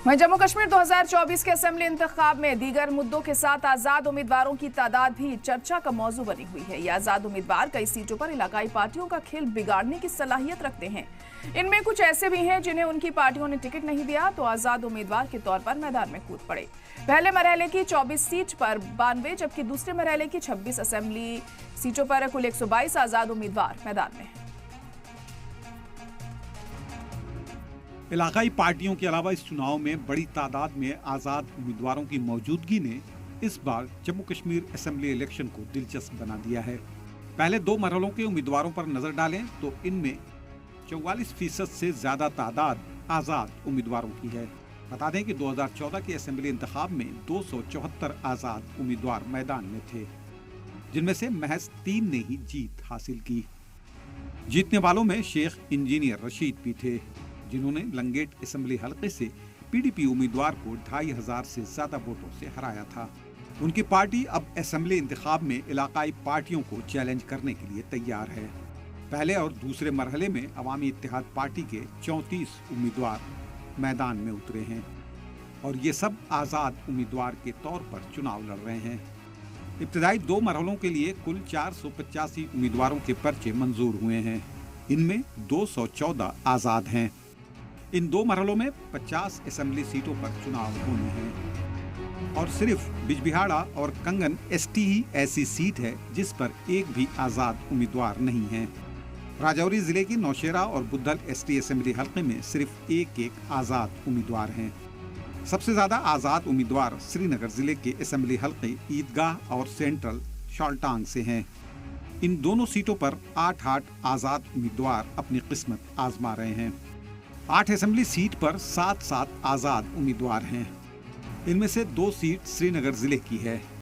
वहीं जम्मू कश्मीर 2024 के असेंबली इंतखाब में दीगर मुद्दों के साथ आजाद उम्मीदवारों की तादाद भी चर्चा का मौजू बनी हुई है। ये आजाद उम्मीदवार कई सीटों पर इलाकाई पार्टियों का खेल बिगाड़ने की सलाहियत रखते हैं। इनमें कुछ ऐसे भी हैं जिन्हें उनकी पार्टियों ने टिकट नहीं दिया तो आजाद उम्मीदवार के तौर पर मैदान में कूद पड़े। पहले मरहले की 24 सीट पर 92 जबकि दूसरे मरहले की 26 असेंबली सीटों पर कुल 122 आजाद उम्मीदवार मैदान में हैं। इलाकाई पार्टियों के अलावा इस चुनाव में बड़ी तादाद में आजाद उम्मीदवारों की मौजूदगी ने इस बार जम्मू कश्मीर असेंबली इलेक्शन को दिलचस्प बना दिया है। पहले दो मरहलों के उम्मीदवारों पर नजर डालें तो इनमें 44% से ज्यादा तादाद आजाद उम्मीदवारों की है। बता दें कि 2014 के असेंबली इंतखाब में 274 आजाद उम्मीदवार मैदान में थे, जिनमें से महज 3 ने ही जीत हासिल की। जीतने वालों में शेख इंजीनियर रशीद भी थे, जिन्होंने लंगेट असेंबली हलके से पीडीपी उम्मीदवार को 2500 से ज्यादा वोटों से हराया था। उनकी पार्टी अब असेंबली इंतखाब में इलाकाई पार्टियों को चैलेंज करने के लिए तैयार है। पहले और दूसरे मरहले में अवामी इत्तेहाद पार्टी के 34 उम्मीदवार मैदान में उतरे हैं और ये सब आजाद उम्मीदवार के तौर पर चुनाव लड़ रहे हैं। इब्तदाई 2 मरहलों के लिए कुल 485 उम्मीदवारों के पर्चे मंजूर हुए हैं। इनमें 214 आजाद हैं। इन 2 मरहलों में 50 असेंबली सीटों पर चुनाव होने हैं और सिर्फ बिजबिहाड़ा और कंगन एसटी ही ऐसी सीट है जिस पर एक भी आजाद उम्मीदवार नहीं है। राजौरी जिले की नौशेरा और बुद्धल एसटी असेंबली हलके में सिर्फ एक आजाद उम्मीदवार हैं। सबसे ज्यादा आजाद उम्मीदवार श्रीनगर जिले के असेंबली हलके ईदगाह और सेंट्रल शालटांग से हैं। इन दोनों सीटों पर 8 आजाद उम्मीदवार अपनी किस्मत आजमा रहे हैं। 8 असेंबली सीट पर 7 आजाद उम्मीदवार हैं। इनमें से 2 सीट श्रीनगर जिले की है